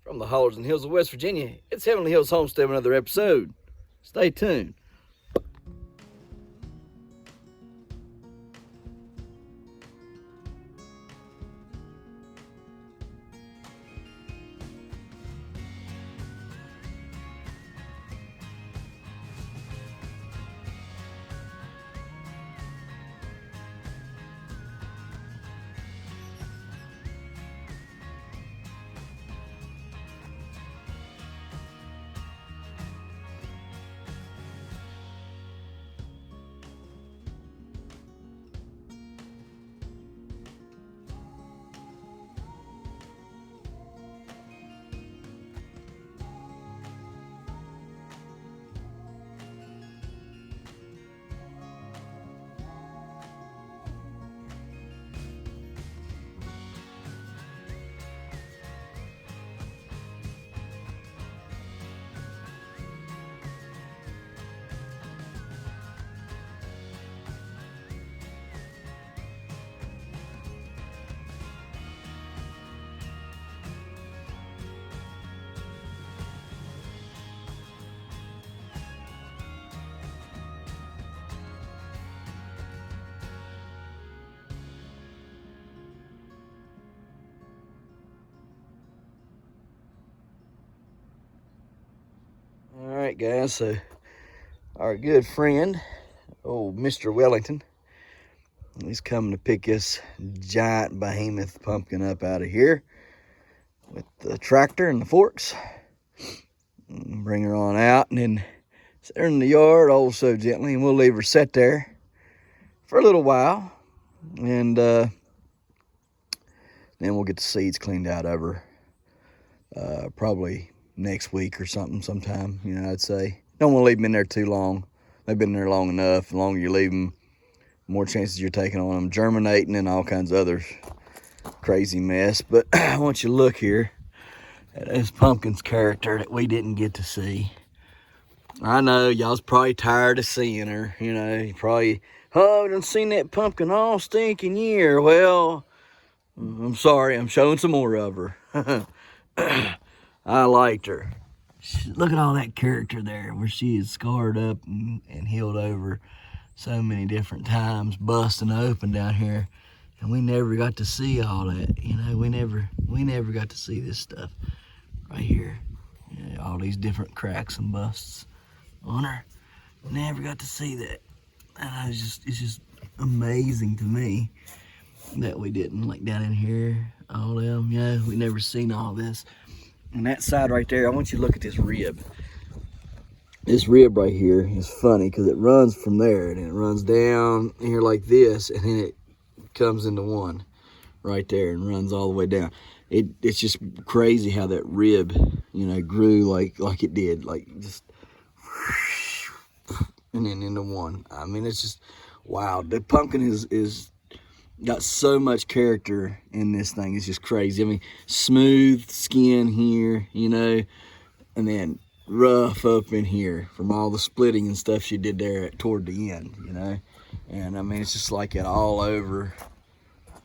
From the hollers and hills of West Virginia, it's Heavenly Hills Homestead with another episode. Stay tuned. All right, guys, so our good friend, old Mr. Wellington, he's coming to pick this giant behemoth pumpkin up out of here with the tractor and the forks. And bring her on out and then set her in the yard oh so gently, and we'll leave her set there for a little while. And then we'll get the seeds cleaned out of her probably next week or something sometime, I'd say. Don't want to leave them in there too long. They've been there long enough. The longer you leave them, the more chances you're taking on them germinating and all kinds of other crazy mess. But I want you to look here at this pumpkin's character that we didn't get to see. I know y'all's probably tired of seeing her. You probably, oh, I done seen that pumpkin all stinking year. Well, I'm sorry, I'm showing some more of her. I liked her. Look at all that character there, where she is scarred up and healed over so many different times, busting open down here, and we never got to see all that. We never got to see this stuff right here. All these different cracks and busts on her. Never got to see that, and it's just amazing to me that we didn't, like down in here, all them. We never seen all this. And that side right there, I want you to look at this rib. This rib right here is funny because it runs from there and it runs down here like this, and then it comes into one right there and runs all the way down. It's just crazy how that rib, grew like it did, like just and then into one. I mean, it's just wow. The pumpkin is got so much character in this thing. It's just crazy. I mean, smooth skin here, and then rough up in here from all the splitting and stuff she did there toward the end, And I mean, it's just like it all over,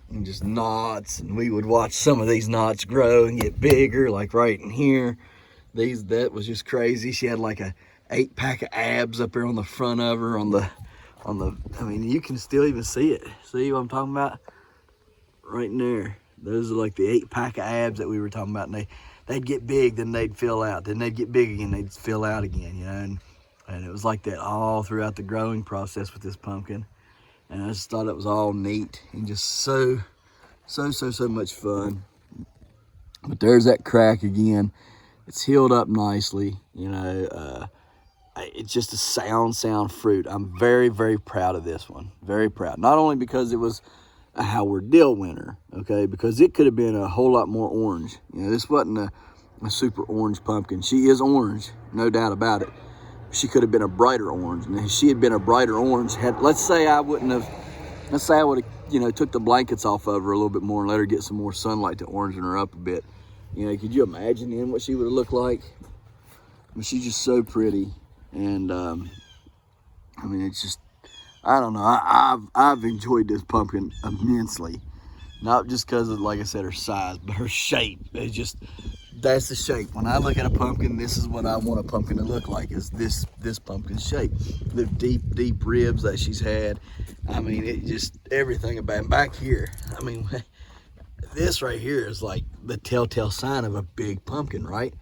and just knots. And we would watch some of these knots grow and get bigger, like right in here. That was just crazy. She had like a 8-pack of abs up there on the front of her, I mean, you can still even see it. See what I'm talking about? Right in there. Those are like the 8-pack of abs that we were talking about. And they'd get big, then they'd fill out. Then they'd get big again, they'd fill out again, And it was like that all throughout the growing process with this pumpkin. And I just thought it was all neat and just so much fun. But there's that crack again. It's healed up nicely, It's just a sound fruit. I'm very, very proud of this one. Very proud. Not only because it was a Howard Dill winner, okay, because it could have been a whole lot more orange. This wasn't a super orange pumpkin. She is orange, no doubt about it. She could have been a brighter orange. And if she had been a brighter orange, let's say I would have, took the blankets off of her a little bit more and let her get some more sunlight to orangen her up a bit. Could you imagine then what she would have looked like? I mean, she's just so pretty. And I mean, it's just, I don't know. I've enjoyed this pumpkin immensely, not just because of, like I said, her size, but her shape. It's just that's the shape. When I look at a pumpkin, this is what I want a pumpkin to look like, is this pumpkin shape. The deep ribs that she's had. I mean, it just, everything about it. Back here, I mean, this right here is like the telltale sign of a big pumpkin, right?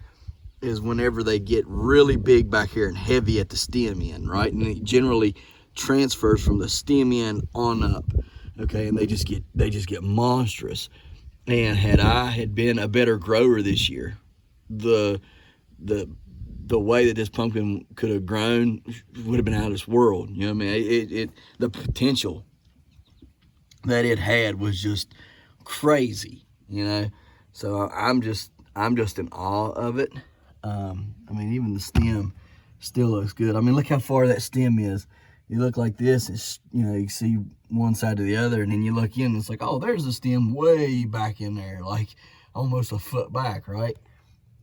Is whenever they get really big back here and heavy at the stem end, right? And it generally transfers from the stem end on up, okay? And they just get monstrous. And had I been a better grower this year, the way that this pumpkin could have grown would have been out of this world. You know what I mean? The potential that it had was just crazy, you know? So I'm just in awe of it. I mean, even the stem still looks good. I mean, look how far that stem is. You look like this, it's, you know, you see one side to the other, and then you look in, and it's like, oh, there's the stem way back in there, like almost a foot back, right?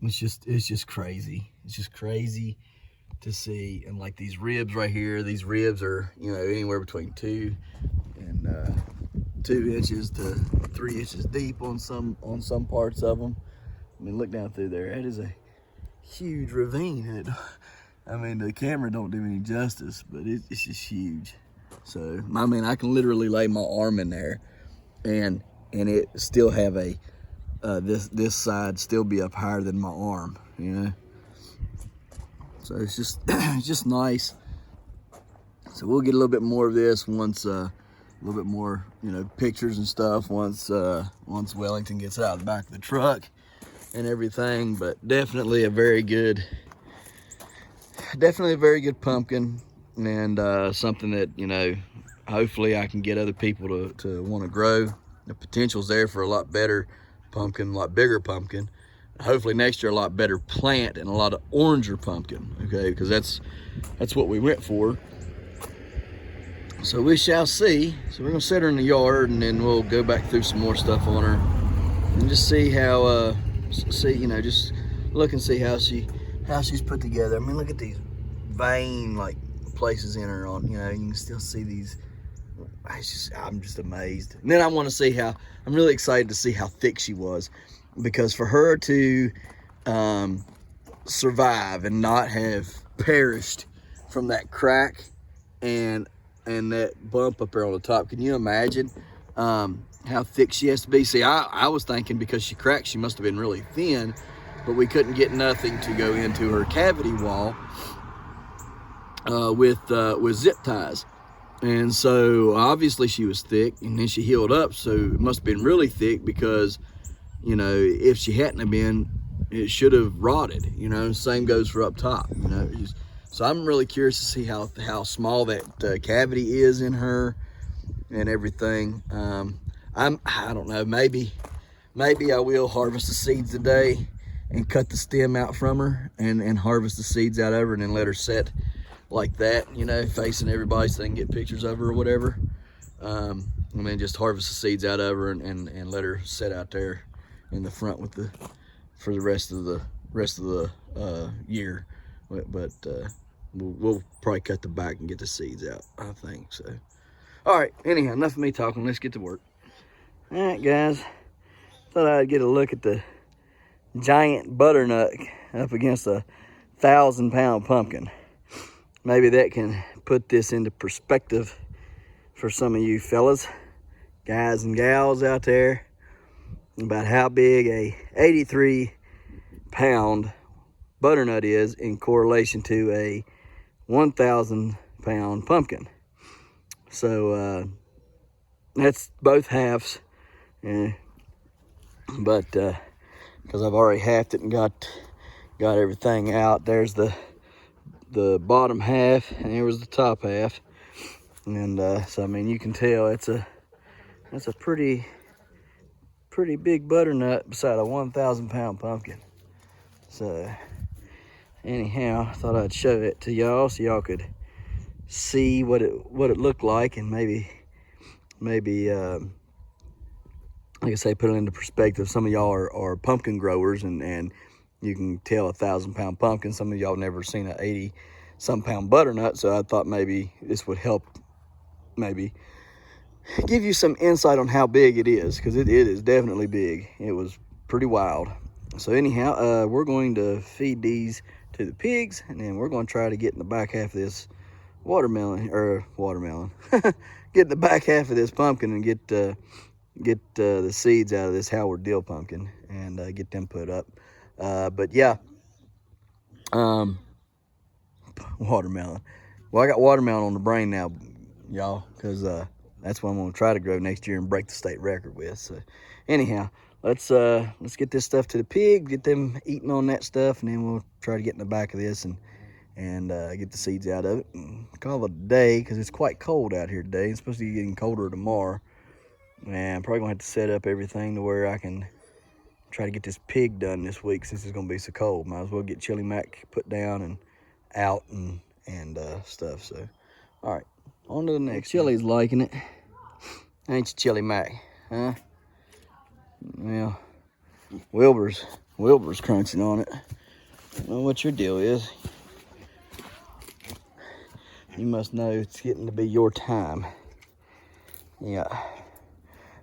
It's just crazy. It's just crazy to see. And like these ribs right here, these ribs are, you know, anywhere between 2 inches to 3 inches deep on some parts of them. I mean, look down through there. That is a huge ravine. I mean, the camera don't do any justice, but it's just huge. So, I mean, I can literally lay my arm in there, and it still have a this side still be up higher than my arm, you know. So it's just it's just nice. So we'll get a little bit more of this once a little bit more, you know, pictures and stuff once Wellington gets out of the back of the truck and everything. But definitely a very good pumpkin, and something that, you know, hopefully I can get other people to want to grow. The potential's there for a lot better pumpkin, a lot bigger pumpkin. Hopefully next year a lot better plant and a lot of oranger pumpkin, okay, because that's what we went for. So we shall see. So we're gonna set her in the yard, and then we'll go back through some more stuff on her and just see how you know, just look and see how she's put together. I mean, look at these vein like places in her, on, you know, you can still see these. I'm just amazed. And then I'm really excited to see how thick she was, because for her to survive and not have perished from that crack and that bump up there on the top, can you imagine how thick she has to be? See, I was thinking because she cracked, she must have been really thin, but we couldn't get nothing to go into her cavity wall with zip ties. And so obviously she was thick, and then she healed up, so it must have been really thick, because, you know, if she hadn't have been, it should have rotted, you know. Same goes for up top, you know. So I'm really curious to see how small that cavity is in her and everything. I don't know, maybe I will harvest the seeds today and cut the stem out from her and harvest the seeds out of her, and then let her set like that, you know, facing everybody, so they can get pictures of her or whatever. And then just harvest the seeds out of her and let her set out there in the front for the rest of the year. But we'll probably cut the back and get the seeds out, I think. So, all right, anyhow, enough of me talking. Let's get to work. All right, guys, thought I'd get a look at the giant butternut up against a 1,000-pound pumpkin. Maybe that can put this into perspective for some of you fellas, guys and gals out there, about how big a 83-pound butternut is in correlation to a 1,000-pound pumpkin. So that's both halves, but because I've already halved it and got everything out. There's the bottom half, and here was the top half, and so I mean, you can tell that's a pretty big butternut beside a 1,000-pound pumpkin. So anyhow, I thought I'd show it to y'all so y'all could see what it looked like, and maybe like I say, put it into perspective. Some of y'all are pumpkin growers, and you can tell a 1,000-pound pumpkin. Some of y'all never seen an 80-some-pound butternut, so I thought maybe this would help, maybe give you some insight on how big it is, because it is definitely big. It was pretty wild. So anyhow, we're going to feed these to the pigs, and then we're going to try to get in the back half of this watermelon. Get in the back half of this pumpkin and get the seeds out of this Howard dill pumpkin and get them put up. But yeah, watermelon. Well, I got watermelon on the brain now, y'all, because that's what I'm gonna try to grow next year and break the state record with. So anyhow, let's get this stuff to the pig, get them eating on that stuff, and then we'll try to get in the back of this and get the seeds out of it and call it a day, because it's quite cold out here today. It's supposed to be getting colder tomorrow, and I'm probably gonna have to set up everything to where I can try to get this pig done this week since it's gonna be so cold. Might as well get Chili Mac put down and out and stuff. So all right, on to the next. Chili's liking it, ain't you, Chili Mac? Huh? Well, Wilbur's crunching on it. I don't know what your deal is. You must know it's getting to be your time. Yeah,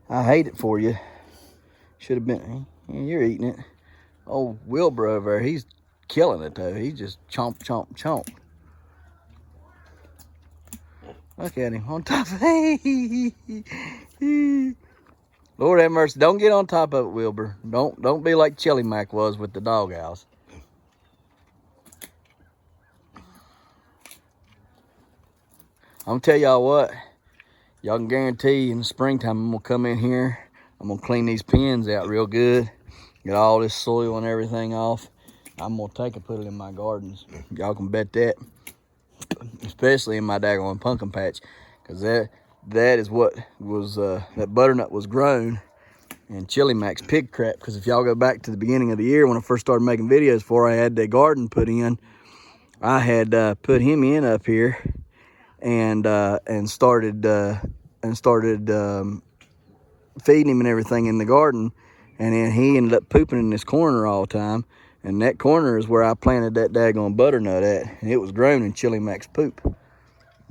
I hate it for you. Should have been. Yeah, you're eating it. Old Wilbur over there, he's killing it though. He's just chomp, chomp, chomp. Look at him on top of it. Lord have mercy. Don't get on top of it, Wilbur. Don't be like Chili Mac was with the doghouse. I'm gonna tell y'all what. Y'all can guarantee in the springtime I'm gonna come in here. I'm gonna clean these pens out real good. Get all this soil and everything off. I'm gonna take and put it in my gardens. Y'all can bet that. Especially in my daggone pumpkin patch, because that is what was that butternut was grown in Chili Mac's pig crap. Because if y'all go back to the beginning of the year when I first started making videos before I had the garden put in, I had put him in up here and started feeding him and everything in the garden, and then he ended up pooping in this corner all the time. And that corner is where I planted that daggone butternut at, and it was grown in Chili Mac's poop.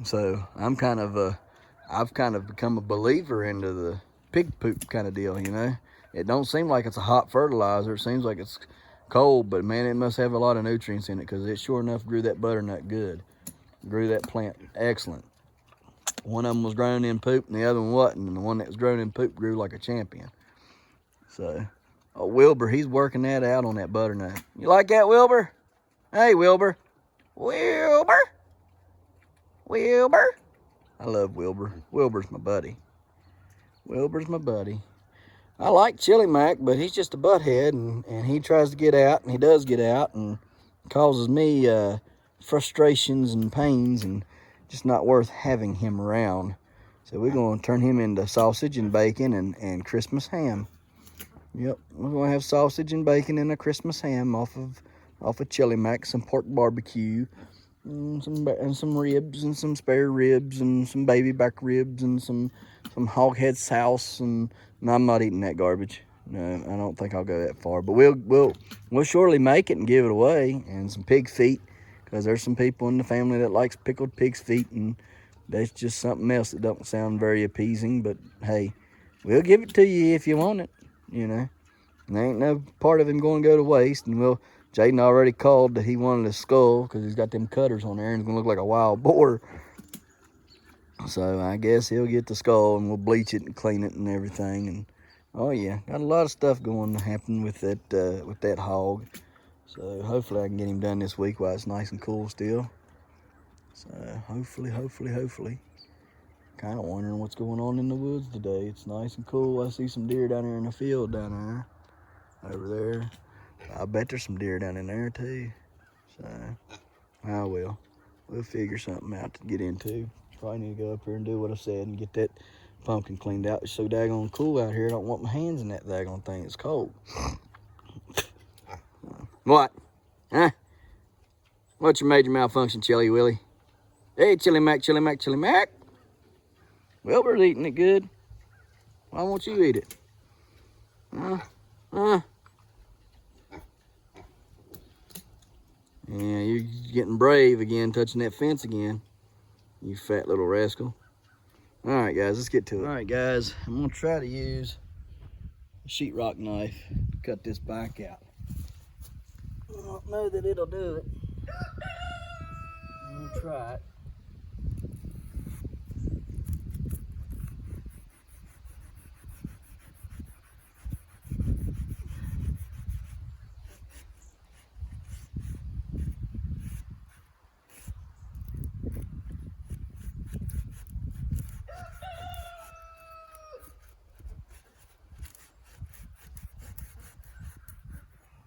So I've kind of become a believer into the pig poop kind of deal, you know. It don't seem like it's a hot fertilizer. It seems like it's cold, but man, it must have a lot of nutrients in it, because it sure enough grew that butternut good. Grew that plant excellent. One of them was grown in poop and the other one wasn't, and the one that was grown in poop grew like a champion. So, oh, Wilbur, he's working that out on that butternut. You like that, Wilbur? Hey, Wilbur. Wilbur. Wilbur. I love Wilbur. Wilbur's my buddy. Wilbur's my buddy. I like Chili Mac, but he's just a butthead, and he tries to get out, and he does get out, and causes me frustrations and pains, and just not worth having him around. So we're going to turn him into sausage and bacon and Christmas ham. Yep, we're going to have sausage and bacon and a Christmas ham off of Chili Mac, some pork barbecue, and some ribs and some spare ribs and some baby back ribs and some hog head sauce. And no, I'm not eating that garbage. No, I don't think I'll go that far. But we'll surely make it and give it away, and some pig feet, because there's some people in the family that likes pickled pig's feet, and that's just something else that don't sound very appeasing. But hey, we'll give it to you if you want it, you know. And there ain't no part of him going to go to waste. And Jaden already called that he wanted a skull, because he's got them cutters on there and it's going to look like a wild boar. So I guess he'll get the skull, and we'll bleach it and clean it and everything. And oh yeah, got a lot of stuff going to happen with that hog. So hopefully I can get him done this week while it's nice and cool still. So hopefully. Kind of wondering what's going on in the woods today. It's nice and cool. I see some deer down there in the field down there. Over there. I bet there's some deer down in there too. So we'll figure something out to get into. Probably need to go up here and do what I said and get that pumpkin cleaned out. It's so daggone cool out here. I don't want my hands in that daggone thing. It's cold. What? Huh? What's your major malfunction, Chili Willy? Hey, Chili Mac, Chili Mac, Chili Mac. Wilbur's eating it good. Why won't you eat it? Yeah, you're getting brave again, touching that fence again. You fat little rascal. All right, guys, let's get to it. All right, guys, I'm gonna try to use a sheetrock knife to cut this back out. don't know that it'll do it. I'm gonna try it.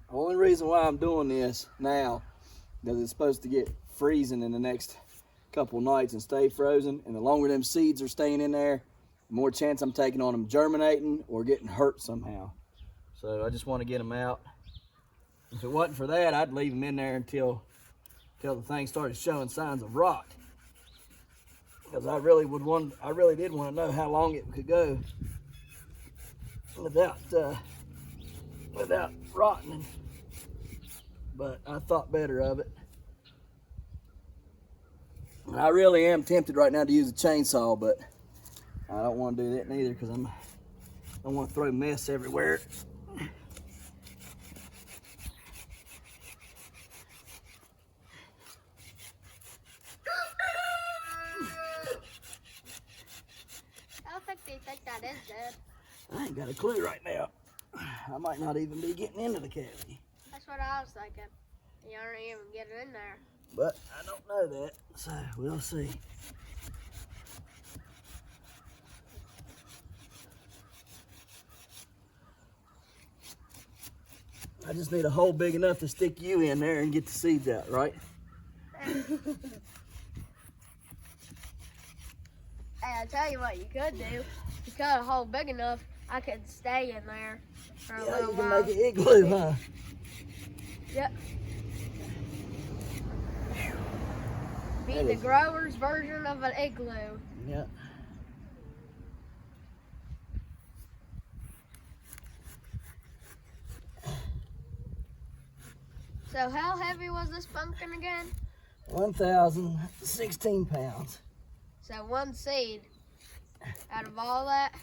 The only reason why I'm doing this now is it's supposed to get freezing in the next couple nights and stay frozen. And the longer them seeds are staying in there, the more chance I'm taking on them germinating or getting hurt somehow. So I just want to get them out. If it wasn't for that, I'd leave them in there until the thing started showing signs of rot. Because I really did want to know how long it could go without rotting. But I thought better of it. And I really am tempted right now to use a chainsaw, but I don't want to do that neither because I don't want to throw mess everywhere. How thick do you think that is, Dad? I ain't got a clue right now. I might not even be getting into the cavity. That's what I was thinking. You aren't even getting in there. But I don't know that, so we'll see. I just need a hole big enough to stick you in there and get the seeds out, right? Hey, I'll tell you what you could do. If you cut a hole big enough, I could stay in there for a Yeah, little you can while. make an igloo, huh? Yep. Be That the is- grower's version of an igloo. Yeah. So how heavy was this pumpkin again? 1,016 pounds. So one seed out of all that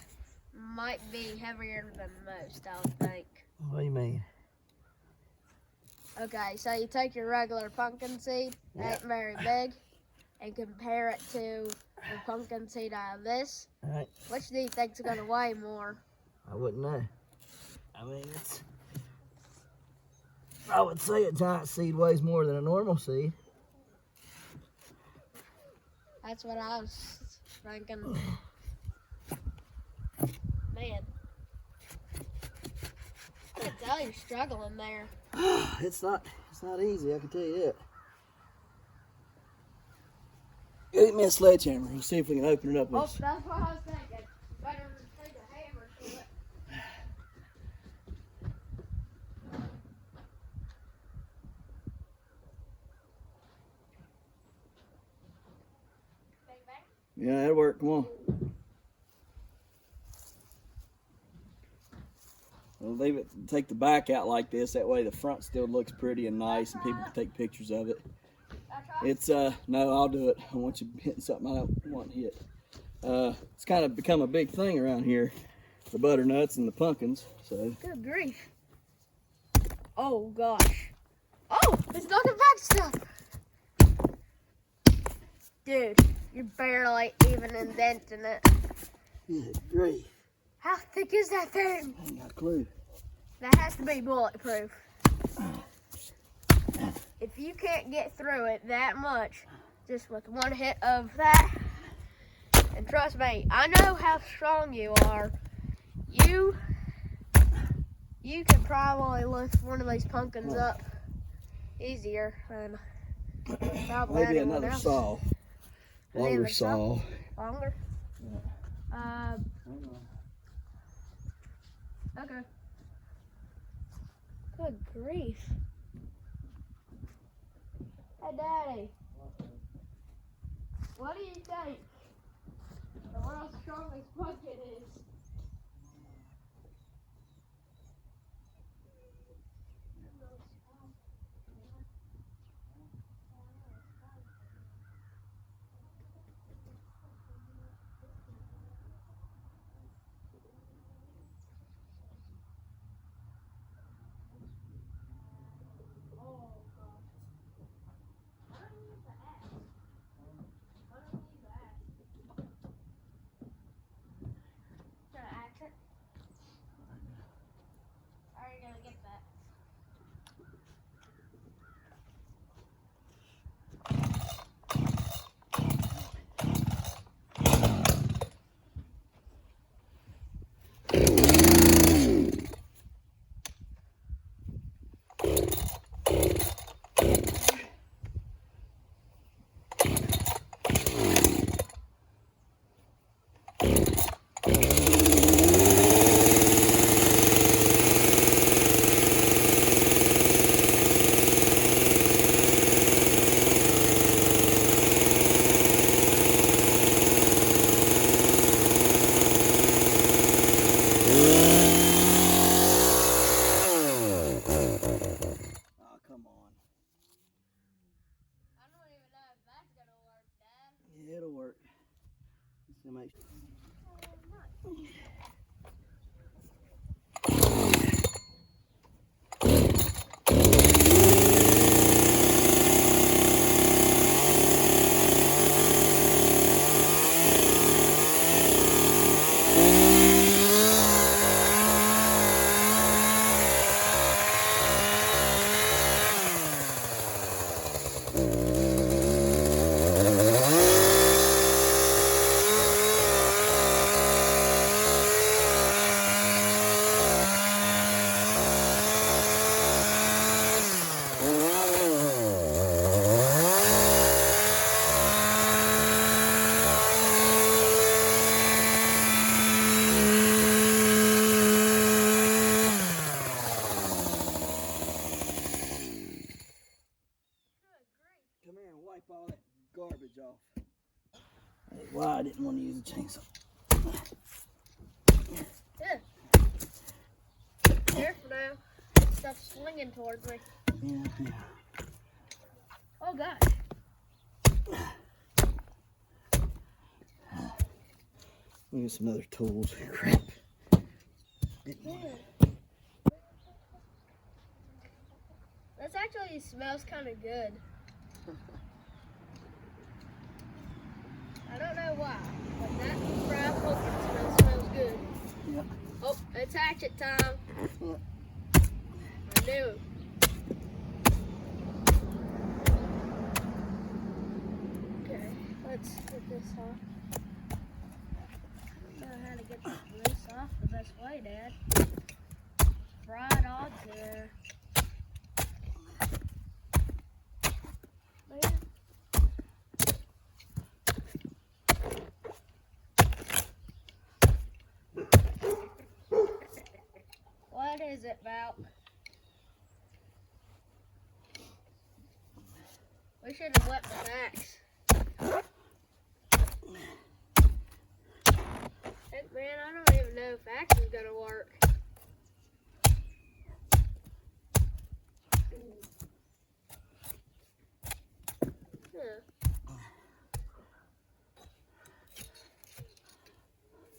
might be heavier than most, I would think. What do you mean? Okay, so you take your regular pumpkin seed, Yeah. ain't very big, and compare it to the pumpkin seed out of this. All right. Which do you think's gonna weigh more? I wouldn't know. I mean, I would say a giant seed weighs more than a normal seed. That's what I was thinking. Man, I can tell you're struggling there. It's not easy, I can tell you that. Get me a sledgehammer. We'll see if we can open it up. Oh, that's what I was thinking. Better take a hammer to it. Bang, bang. Yeah, that'll work. Come on. We'll leave it. Take the back out like this. That way the front still looks pretty and nice, and people can take pictures of it. It's no, I'll do it. I want you hitting something I don't want hit. It's kind of become a big thing around here, the butternuts and the pumpkins. So Good grief. Oh gosh. Oh, it's knocking back stuff. Dude, you're barely even indenting it. good grief, How thick is that thing? I ain't got a clue. That has to be bulletproof. If you can't get through it that much, just with one hit of that, and trust me, I know how strong you are. You can probably lift one of these pumpkins up easier than probably Maybe anyone another else. saw, longer Another saw? saw. Longer? Okay. Good grief. Hey, Daddy. What do you think the world's strongest pumpkin is? Oh. Yeah, it'll work. Just gonna make sure. Come here and wipe all that garbage off. That's why I didn't want to use a chainsaw. Yeah. Careful now. Stuff's swinging towards me. Yeah. Oh gosh. We get some other tools. Crap. This actually smells kind of good. I don't know why, but that fried pumpkin smells good. Yeah. Oh, it's hatchet time. Yeah. I knew it. Okay, let's get this off. I don't know how to get this off the best way, Dad. Fried odds there. Man. What is it, Val? We should have wet the axe. Heck, man, I don't even know if axe is gonna work.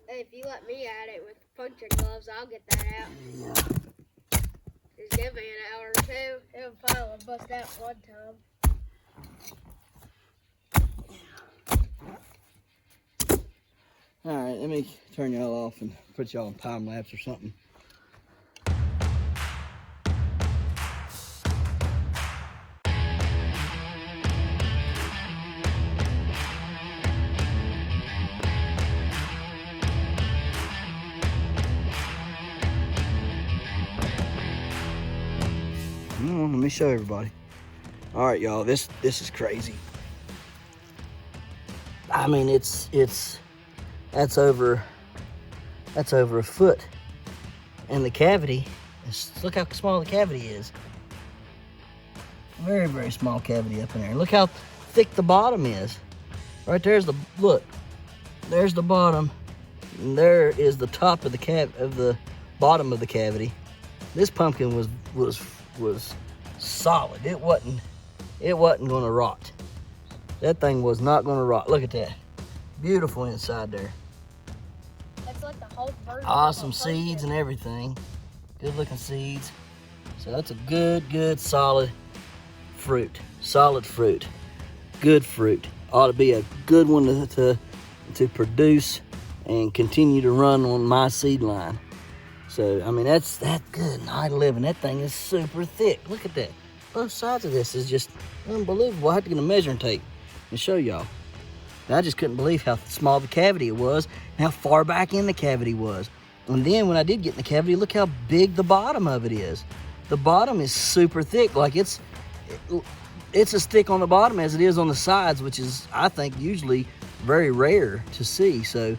Hey, if you let me at it with punching gloves, I'll get that out. Yeah. Just give me an hour or two. It'll probably bust out one time. All right, let me turn y'all off and put y'all on time lapse or something. Come on, let me show everybody. All right, y'all, this is crazy. I mean, that's over a foot, and the cavity look how small the cavity is. Very, very small cavity up in there. Look how thick the bottom is. Right there's there's the bottom, and there is the top of the bottom of the cavity. This pumpkin was solid. It wasn't gonna rot. That thing was not gonna rot. Look at that. Beautiful inside there. That's like the whole version. Awesome seeds and everything. Good looking seeds. So that's a good solid fruit. Solid fruit. Good fruit. Ought to be a good one to produce and continue to run on my seed line. So, I mean, that's good. High living. That thing is super thick. Look at that. Both sides of this is just unbelievable. I have to get a measuring tape and show y'all. I just couldn't believe how small the cavity it was and how far back in the cavity was. And then when I did get in the cavity, look how big the bottom of it is. The bottom is super thick. Like it's as thick on the bottom as it is on the sides, which is, I think, usually very rare to see. So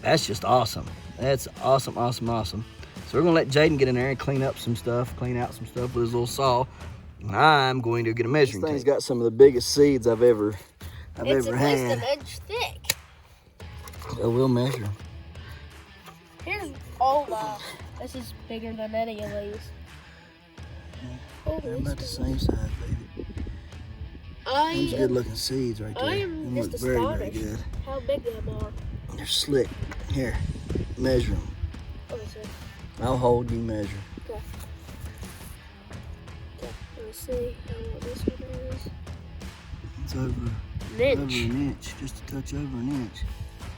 that's just awesome. That's awesome. So we're gonna let Jaden get in there and clean out some stuff with his little saw. And I'm going to get a measuring tape. This thing's got some of the biggest seeds I've ever had. It's at least an inch thick. So we'll measure. Here's, oh wow, this is bigger than any of these. They're about the same size, baby. Those good looking seeds right there. I am Them just look very, very astonished good. how big they are. They're slick. Here, measure them. Let me see. I'll hold, you measure. Okay. Okay, let me see how what this one is. It's over An an inch. inch, just a touch over an inch.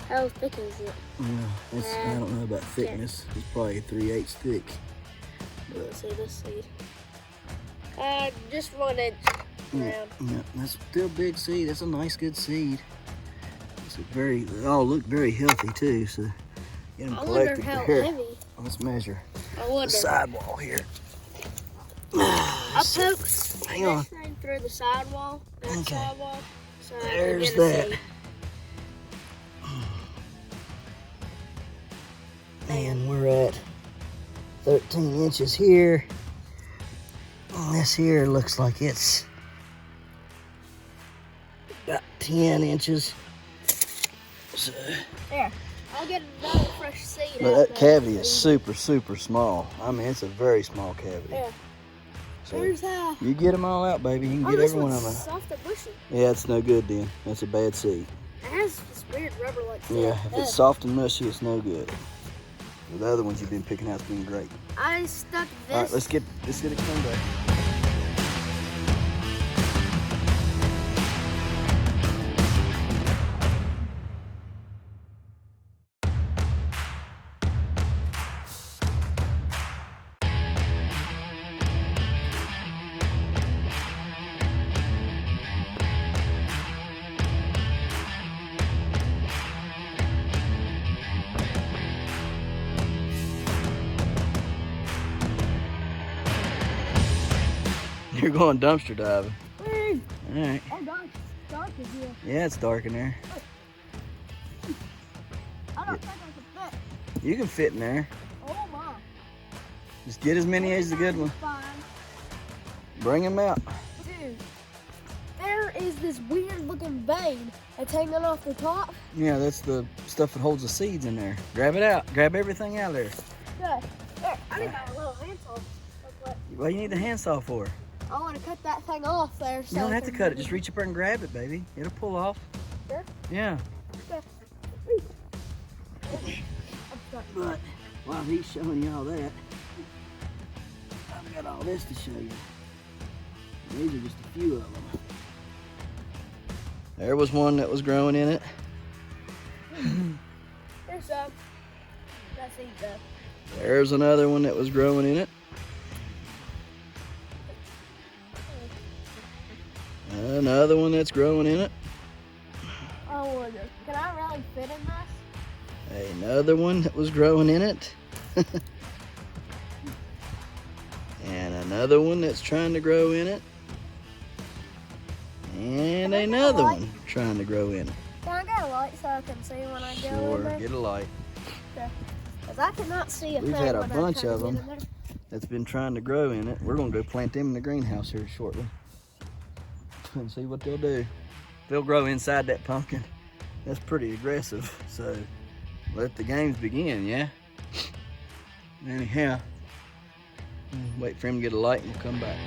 How thick is it? Yeah, I don't know about thickness. It's probably 3/8 thick. Let's see this seed. Just 1 inch round. Yeah, that's still big seed. That's a nice, good seed. It's they all look very healthy too. So get them I wonder collected. how Here, heavy. let's measure I the wonder. sidewall here. I poked Hang on. this thing through the sidewall, that Okay. sidewall, so There's I could get a that. seed. And we're at 13 inches here. And this here looks like it's about 10 inches. So, There, I'll get another fresh seed but out that there. cavity is super, super small. I mean, it's a very small cavity. There. So There's that. you get them all out, baby. You can get this every one one's of them. soft and bushy. Yeah, it's no good then. That's a bad seed. It has this weird rubber-like Yeah, if it's soft and mushy, it's no good. The other ones you've been picking out's been great. I stuck this. All right, let's get it cleaned up. You're going dumpster diving. Hey, All right. oh gosh, it's dark in here. Yeah, it's dark in there. I don't think I can fit. You can fit in there. Oh my. Just get as many as the good one. Fine. Bring them out. Dude, there is this weird looking vein that's hanging off the top. Yeah, that's the stuff that holds the seeds in there. Grab it out. Grab everything out of there. Good. There, I need my little handsaw. What do you need the handsaw for? I want to cut that thing off there. You don't have to cut it. Just reach up there and grab it, baby. It'll pull off. Sure? Yeah. Okay. But while he's showing you all that, I've got all this to show you. These are just a few of them. There was one that was growing in it. There's some. That's seed though. There's another one that was growing in it. Another one that's growing in it. I wonder, can I really fit in this? Another one that was growing in it. And another one that's trying to grow in it. And another one trying to grow in it. Can I get a light so I can see when I go in Sure, there? get a light. Because I cannot see a We've thing had a when I bunch try to of get them. in there. That's been trying to grow in it. We're gonna go plant them in the greenhouse here shortly and see what they'll do. They'll grow inside that pumpkin. That's pretty aggressive. So let the games begin, yeah? Anyhow, wait for him to get a light and we'll come back.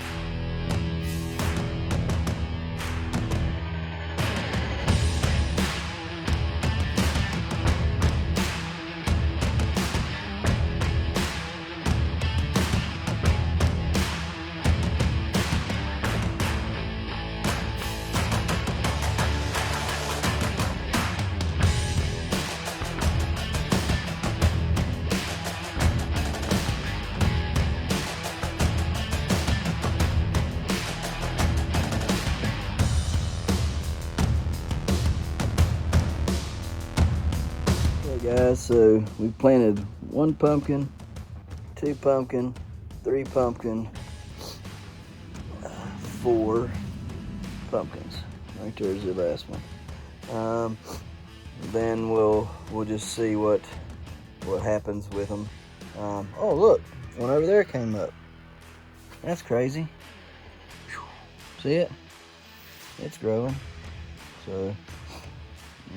Guys, so we planted 1 pumpkin, 2 pumpkin, 3 pumpkin, 4 pumpkins. Right there's the last one. Then we'll just see what happens with them. Oh look, one over there came up. That's crazy. See it? It's growing. So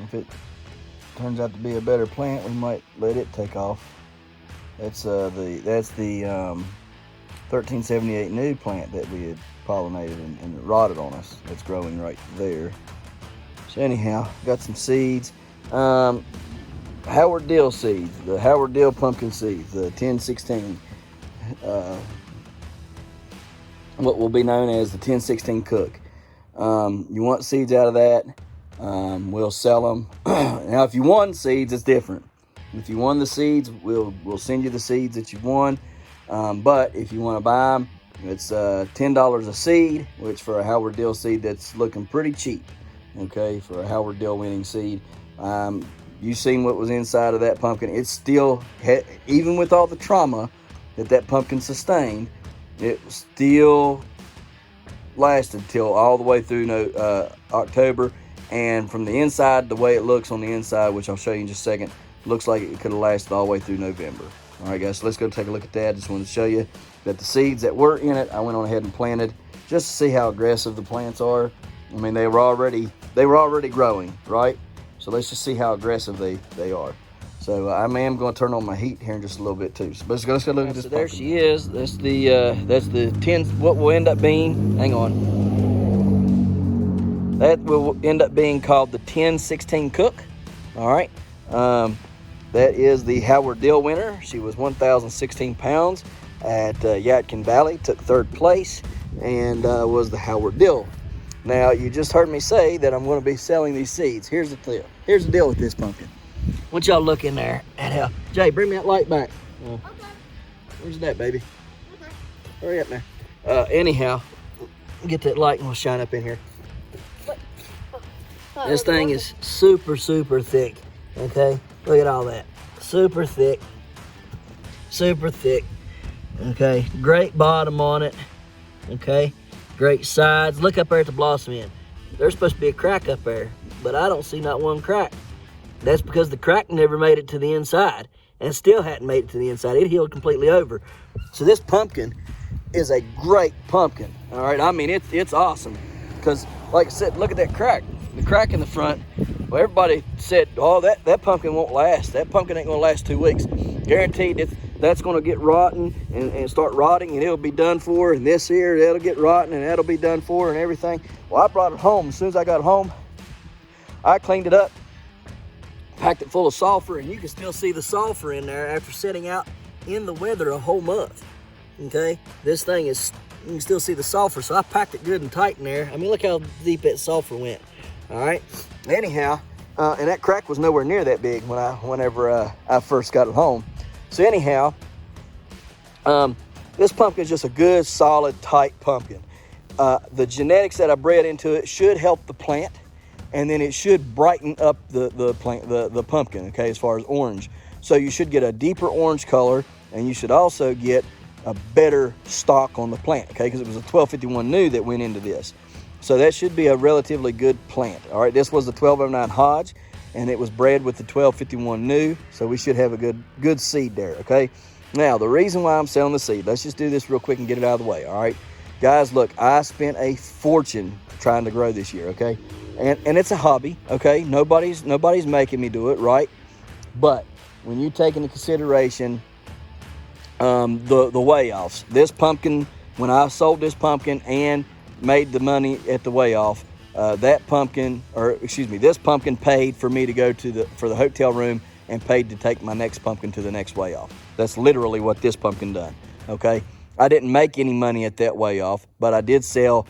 if it turns out to be a better plant, we might let it take off. That's the 1378 new plant that we had cross-pollinated and it rotted on us. It's growing right there. So anyhow, got some seeds. Howard Dill seeds, the Howard Dill pumpkin seeds, the 1016. What will be known as the 1016 cook. You want seeds out of that, we'll sell them. Now, if you won seeds, it's different. If you won the seeds, we'll send you the seeds that you won. But if you want to buy them, it's $10 a seed, which for a Howard Dill seed, that's looking pretty cheap. Okay, for a Howard Dill winning seed. You seen what was inside of that pumpkin. It's still, even with all the trauma that pumpkin sustained, it still lasted till all the way through October. And from the inside, the way it looks on the inside, which I'll show you in just a second, looks like it could have lasted all the way through November. All right, guys, so let's go take a look at that. Just wanted to show you that the seeds that were in it, I went on ahead and planted just to see how aggressive the plants are. I mean, they were already growing, right? So let's just see how aggressive they are. So I am going to turn on my heat here in just a little bit too. So let's go look at this. So there she is. That's the 10. What will end up being? Hang on. That will end up being called the 1016 cook. All right. That is the Howard Dill winner. She was 1,016 pounds at Yadkin Valley. Took third place and was the Howard Dill. Now, you just heard me say that I'm going to be selling these seeds. Here's the deal. Here's the deal with this pumpkin. I want y'all look in there at how... Jay, bring me that light back. Okay. Where's that, baby? Okay. Hurry up now. Anyhow, get that light and we'll shine up in here. This thing is super, super thick. Okay? Look at all that. Super thick. Super thick. Okay? Great bottom on it. Okay? Great sides. Look up there at the blossom end. There's supposed to be a crack up there, but I don't see not one crack. That's because the crack never made it to the inside and still hadn't made it to the inside. It healed completely over. So this pumpkin is a great pumpkin. All right, I mean, it's awesome because, like I said, look at that crack. The crack in the front. Well, everybody said, oh, that pumpkin won't last. That pumpkin ain't gonna last 2 weeks. Guaranteed that's gonna get rotten and start rotting and it'll be done for. And this here, that'll get rotten and that'll be done for and everything. Well, I brought it home. As soon as I got home, I cleaned it up, packed it full of sulfur, and you can still see the sulfur in there after sitting out in the weather a whole month. Okay, this thing is, you can still see the sulfur, so I packed it good and tight in there. I mean, look how deep that sulfur went. All right, anyhow, and that crack was nowhere near that big whenever I first got it home. So anyhow, this pumpkin is just a good, solid, tight pumpkin. The genetics that I bred into it should help the plant, and then it should brighten up the plant, the pumpkin, okay, as far as orange. So you should get a deeper orange color, and you should also get a better stalk on the plant, okay, because it was a 1251 new that went into this. So that should be a relatively good plant. All right, this was the 1209 Hodge, and it was bred with the 1251 new, so we should have a good seed there, okay? Now, the reason why I'm selling the seed, let's just do this real quick and get it out of the way, all right? Guys, look, I spent a fortune trying to grow this year, okay? And it's a hobby, okay? Nobody's making me do it, right? But when you take into consideration the weigh-offs, this pumpkin, when I sold this pumpkin and made the money at the weigh-off, this pumpkin paid for me to go for the hotel room and paid to take my next pumpkin to the next weigh-off. That's literally what this pumpkin done, okay? I didn't make any money at that weigh-off, but I did sell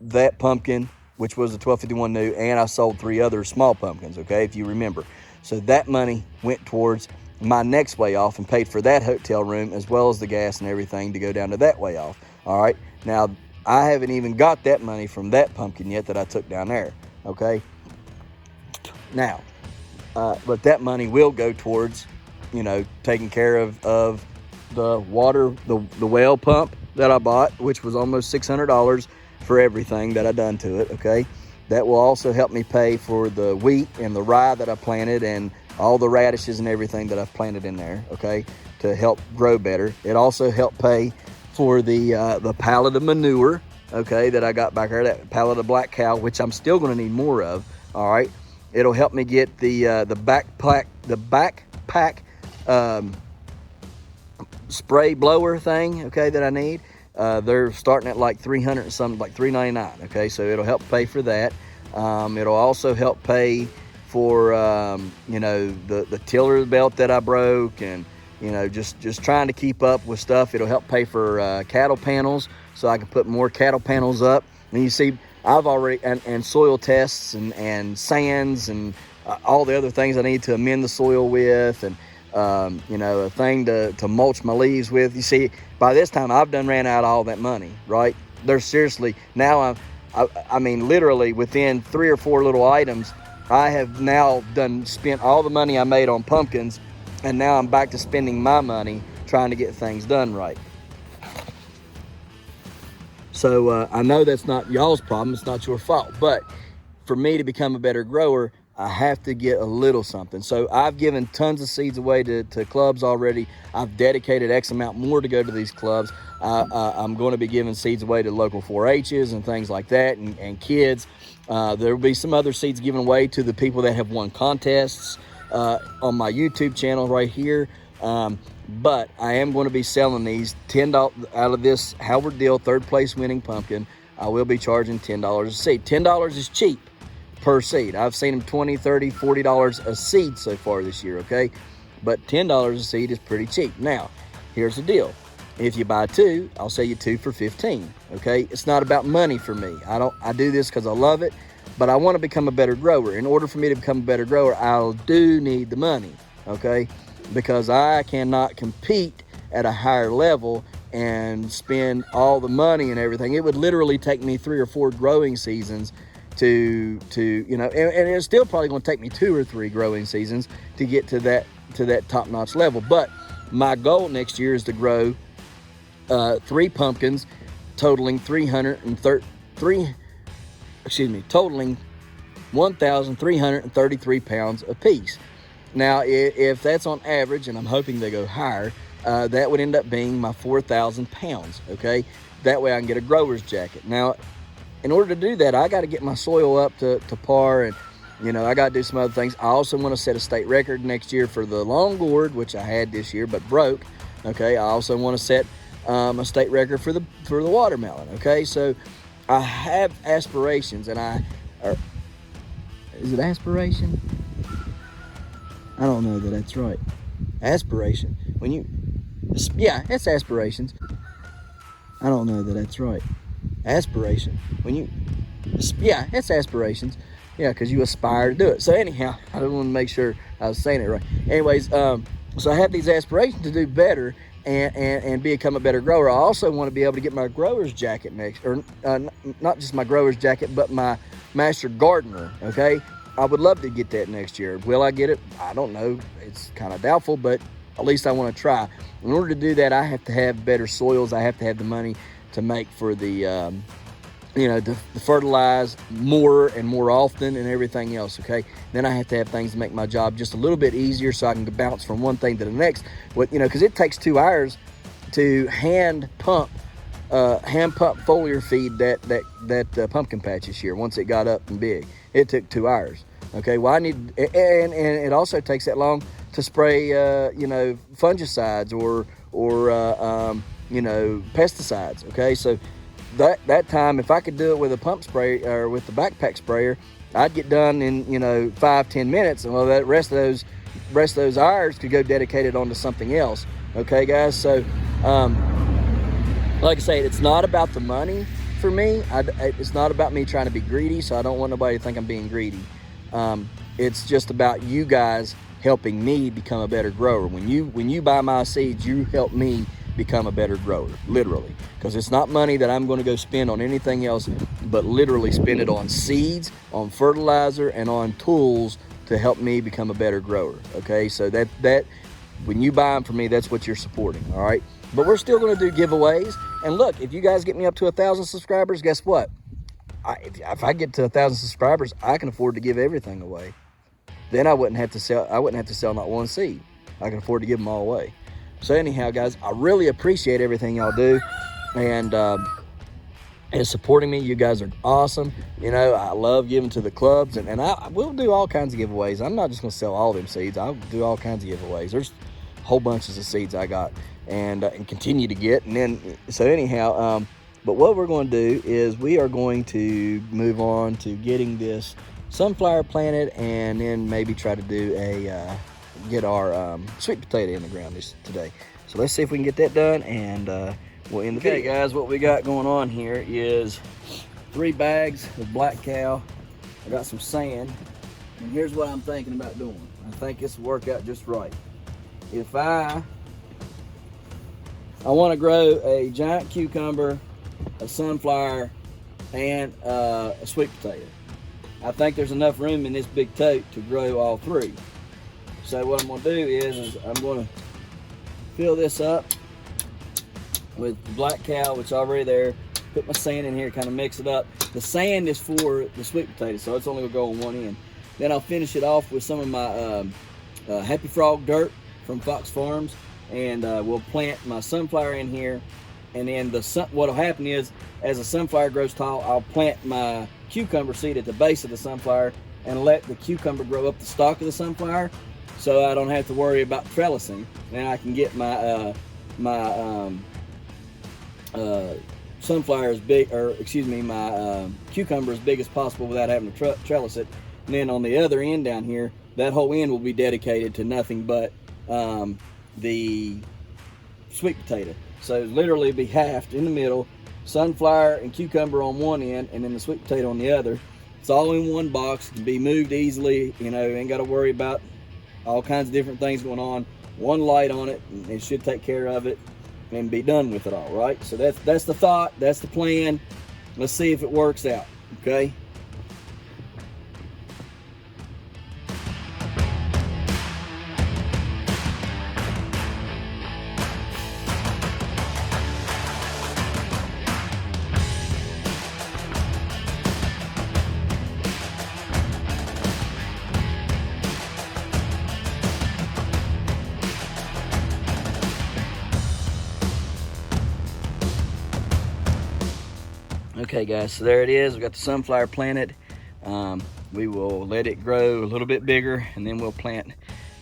that pumpkin, which was the 1251 new, and I sold 3 other small pumpkins, okay, if you remember. So that money went towards my next weigh-off and paid for that hotel room as well as the gas and everything to go down to that weigh-off, all right? Now, I haven't even got that money from that pumpkin yet that I took down there, okay? Now, but that money will go towards, taking care of the water, the well pump that I bought, which was almost $600 for everything that I done to it, okay? That will also help me pay for the wheat and the rye that I planted and all the radishes and everything that I've planted in there, okay, to help grow better. It also helped pay for the pallet of manure, okay, that I got back there, that pallet of black cow, which I'm still going to need more of, all right? It'll help me get the backpack spray blower thing, okay, that I need. They're starting at like 300 and something, like $3.99. Okay, so it'll help pay for that. It'll also help pay for you know, the tiller belt that I broke, and you know, just trying to keep up with stuff. It'll help pay for cattle panels, so I can put more cattle panels up. And you see, I've already and soil tests and sands and all the other things I need to amend the soil with, and you know, a thing to mulch my leaves with. You see, by this time I've done ran out of all that money, right? There's seriously, now I mean, literally within 3 or 4 little items, I have now spent all the money I made on pumpkins, and now I'm back to spending my money trying to get things done right. So I know that's not y'all's problem, it's not your fault, but for me to become a better grower, I have to get a little something. So I've given tons of seeds away to clubs already. I've dedicated X amount more to go to these clubs. I'm going to be giving seeds away to local 4-H's and things like that, and kids. There will be some other seeds given away to the people that have won contests on my YouTube channel right here. But I am going to be selling these $10 out of this Howard Deal 3rd place winning pumpkin. I will be charging $10 a seed. $10 is cheap per seed. I've seen them $20, $30, $40 a seed so far this year, okay? But $10 a seed is pretty cheap. Now, here's the deal. If you buy 2, I'll sell you 2 for $15, okay? It's not about money for me. I do this because I love it, but I want to become a better grower. In order for me to become a better grower, I do need the money, okay? Because I cannot compete at a higher level and spend all the money and everything. It would literally take me 3 or 4 growing seasons to you know, and it's still probably going to take me 2 or 3 growing seasons to get to that top-notch level. But my goal next year is to grow 3 pumpkins totaling totaling 1,333 pounds apiece. Now, if that's on average, and I'm hoping they go higher, that would end up being my 4,000 pounds, okay? That way I can get a grower's jacket. Now, in order to do that, I got to get my soil up to par, and, you know, I got to do some other things. I also want to set a state record next year for the long gourd, which I had this year but broke, okay? I also want to set a state record for the watermelon, okay? So I have aspirations, and is it aspiration? I don't know that that's right. Aspiration. Yeah, it's aspirations. I don't know that that's right. Aspiration. Yeah, it's aspirations. Yeah, because you aspire to do it. So anyhow, I don't want to make sure I was saying it right. Anyways, so I have these aspirations to do better and become a better grower. I also want to be able to get my grower's jacket next, or not just my grower's jacket, but my master gardener, okay? I would love to get that next year. Will I get it? I don't know. It's kind of doubtful, but at least I want to try. In order to do that, I have to have better soils. I have to have the money to make for the, you know, to fertilize more and more often and everything else, okay? Then I have to have things to make my job just a little bit easier so I can bounce from one thing to the next. You know, because it takes 2 hours to hand pump foliar feed that pumpkin patch this year. Once it got up and big, it took 2 hours. Okay, well, and it also takes that long to spray, you know, fungicides or you know, pesticides. Okay, so that time, if I could do it with a pump spray or with the backpack sprayer, I'd get done in, you know, 5-10 minutes, and well, that rest of those hours could go dedicated onto something else. Okay, guys, so like I say, it's not about the money for me. It's not about me trying to be greedy, so I don't want nobody to think I'm being greedy. It's just about you guys helping me become a better grower. When you buy my seeds, you help me become a better grower, literally. Because it's not money that I'm going to go spend on anything else, but literally spend it on seeds, on fertilizer, and on tools to help me become a better grower. Okay, so that when you buy them from me, that's what you're supporting. All right, but we're still going to do giveaways. And look, if you guys get me up to 1,000 subscribers, guess what? If I get to 1,000 subscribers, I can afford to give everything away. Then I wouldn't have to sell not one seed. I can afford to give them all away. So anyhow, guys, I really appreciate everything y'all do, and supporting me. You guys are awesome. You know, I love giving to the clubs, and I will do all kinds of giveaways. I'm not just going to sell all them seeds. I'll do all kinds of giveaways. There's whole bunches of seeds I got and continue to get. And then, so anyhow, but what we're going to do is we are going to move on to getting this sunflower planted, and then maybe try to do a get our sweet potato in the ground today. So let's see if we can get that done, and we'll end the video. Okay, guys, what we got going on here is 3 bags of black cow. I got some sand, and here's what I'm thinking about doing. I think this will work out just right. If I want to grow a giant cucumber, a sunflower, and a sweet potato. I think there's enough room in this big tote to grow all 3. So what I'm going to do is I'm going to fill this up with black cow, which is already there. Put my sand in here, kind of mix it up. The sand is for the sweet potato, so it's only going to go on one end. Then I'll finish it off with some of my Happy Frog dirt from Fox Farms, and we'll plant my sunflower in here. And then what will happen is, as the sunflower grows tall, I'll plant my cucumber seed at the base of the sunflower and let the cucumber grow up the stalk of the sunflower, so I don't have to worry about trellising. Then I can get my sunflower as big, or excuse me, my cucumber as big as possible without having to trellis it. And then on the other end down here, that whole end will be dedicated to nothing but the sweet potato. So literally be halved in the middle, sunflower and cucumber on one end, and then the sweet potato on the other. It's all in one box, it can be moved easily, you know, ain't got to worry about all kinds of different things going on. One light on it, and it should take care of it and be done with it all, right? So that's the thought, that's the plan. Let's see if it works out, okay? Okay guys, so there it is. We got the sunflower planted. We will let it grow a little bit bigger, and then we'll plant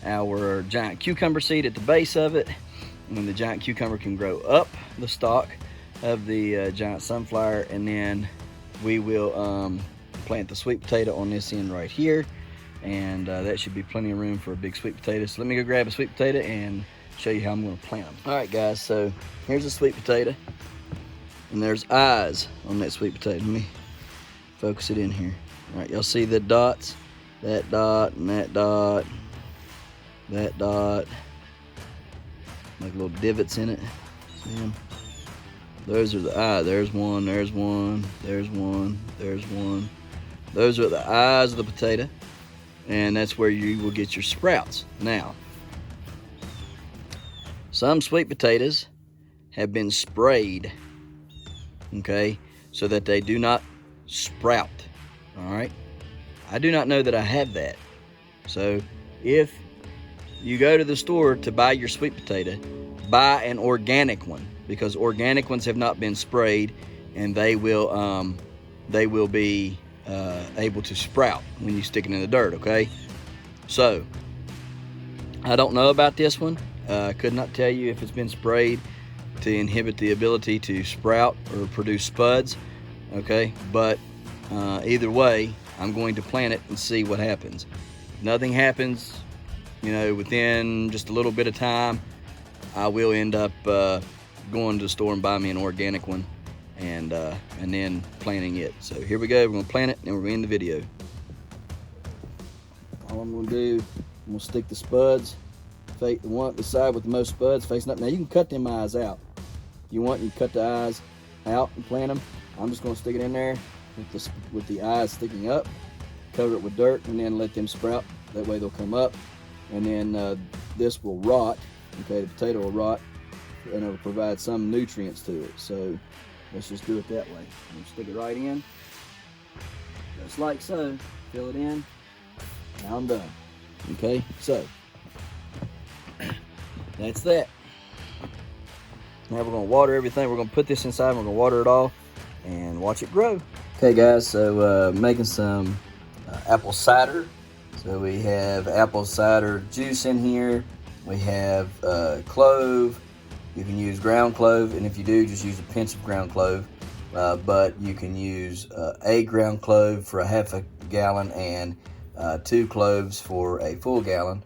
our giant cucumber seed at the base of it. And then the giant cucumber can grow up the stalk of the giant sunflower, and then we will plant the sweet potato on this end right here, and that should be plenty of room for a big sweet potato. So let me go grab a sweet potato and show you how I'm going to plant them. All right guys, so here's a sweet potato. And there's eyes on that sweet potato. Let me focus it in here. All right, y'all see the dots? That dot and that dot. That dot. Like little divots in it. See them? Those are the eyes. There's one, there's one, there's one, there's one. Those are the eyes of the potato. And that's where you will get your sprouts. Now, some sweet potatoes have been sprayed, okay, so that they do not sprout. All right, I do not know that I have that. So if you go to the store to buy your sweet potato, buy an organic one, because organic ones have not been sprayed, and they will be able to sprout when you stick it in the dirt. Okay, so I don't know about this one. I could not tell you if it's been sprayed to inhibit the ability to sprout or produce spuds, okay? But either way, I'm going to plant it and see what happens. If nothing happens, you know, within just a little bit of time, I will end up going to the store and buy me an organic one, and then planting it. So here we go, we're gonna plant it, and we're gonna end the video. All I'm gonna do, I'm gonna stick the spuds, the side with the most spuds facing up. Now you can cut them eyes out. You want, you cut the eyes out and plant them. I'm just going to stick it in there with the eyes sticking up, cover it with dirt, and then let them sprout. That way they'll come up, and then this will rot. Okay, the potato will rot, and it'll provide some nutrients to it. So let's just do it that way. Stick it right in, just like so. Fill it in. Now I'm done. Okay, so that's that. Now we're going to water everything. We're going to put this inside, and we're going to water it all and watch it grow. Okay guys, so making some apple cider. So we have apple cider juice in here. We have clove, You can use ground clove, and if you do, just use a pinch of ground clove. But you can use a ground clove for a half a gallon and 2 cloves for a full gallon.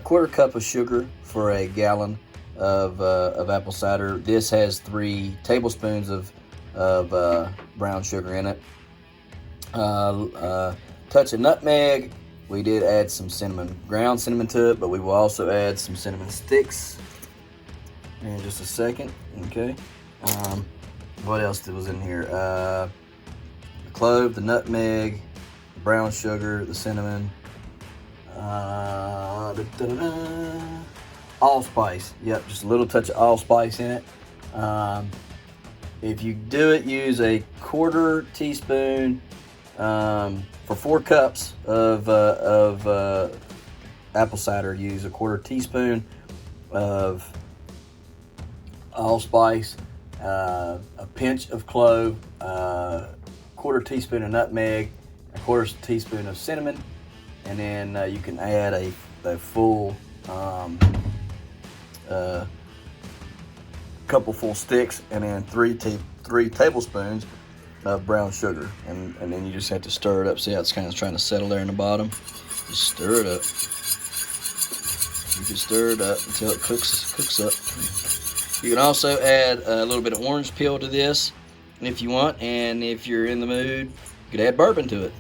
Quarter cup of sugar for a gallon of apple cider. This has 3 tablespoons of brown sugar in it. Touch of nutmeg. We did add some cinnamon, ground cinnamon to it, but we will also add some cinnamon sticks in just a second. Okay. What else was in here? The clove, the nutmeg, the brown sugar, the cinnamon, allspice. Yep, just a little touch of allspice in it. If you do it, use a 1/4 teaspoon for 4 cups of apple cider. Use a 1/4 teaspoon of allspice, a pinch of clove, 1/4 teaspoon of nutmeg, a 1/4 teaspoon of cinnamon, and then you can add a full couple full sticks, and then 3 tablespoons of brown sugar, and then you just have to stir it up. See how it's kind of trying to settle there in the bottom? Just stir it up. You can stir it up until it cooks up. You can also add a little bit of orange peel to this if you want, and if you're in the mood, you could add bourbon to it.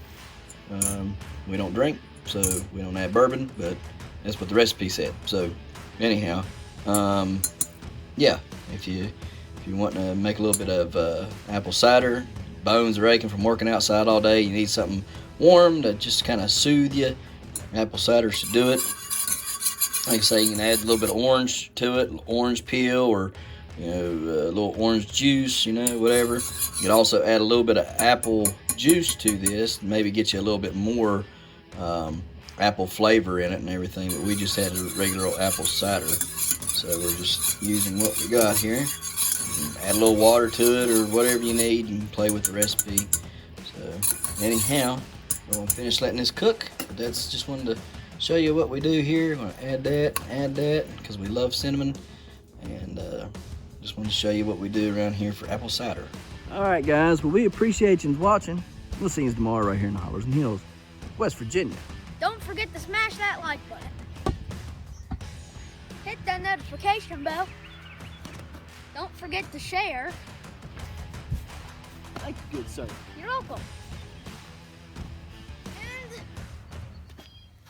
We don't drink, so we don't add bourbon, but that's what the recipe said. So anyhow, yeah, if you want to make a little bit of apple cider, bones are aching from working outside all day, you need something warm to just kind of soothe you, apple cider should do it. Like I say, you can add a little bit of orange to it, orange peel, or a little orange juice, whatever. You can also add a little bit of apple juice to this, maybe get you a little bit more apple flavor in it and everything, but we just had a regular old apple cider, so we're just using what we got here. Add a little water to it or whatever you need. You can play with the recipe. So anyhow, we're going to finish letting this cook, but that's just wanted to show you what we do here. I'm going to add that because we love cinnamon, and just wanted to show you what we do around here for apple cider. All right, guys. Well, we appreciate you watching. We'll see you tomorrow right here in the Hollers and Hills, West Virginia. Don't forget to smash that like button. Hit that notification bell. Don't forget to share. Thank you, good sir. You're welcome. And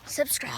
subscribe.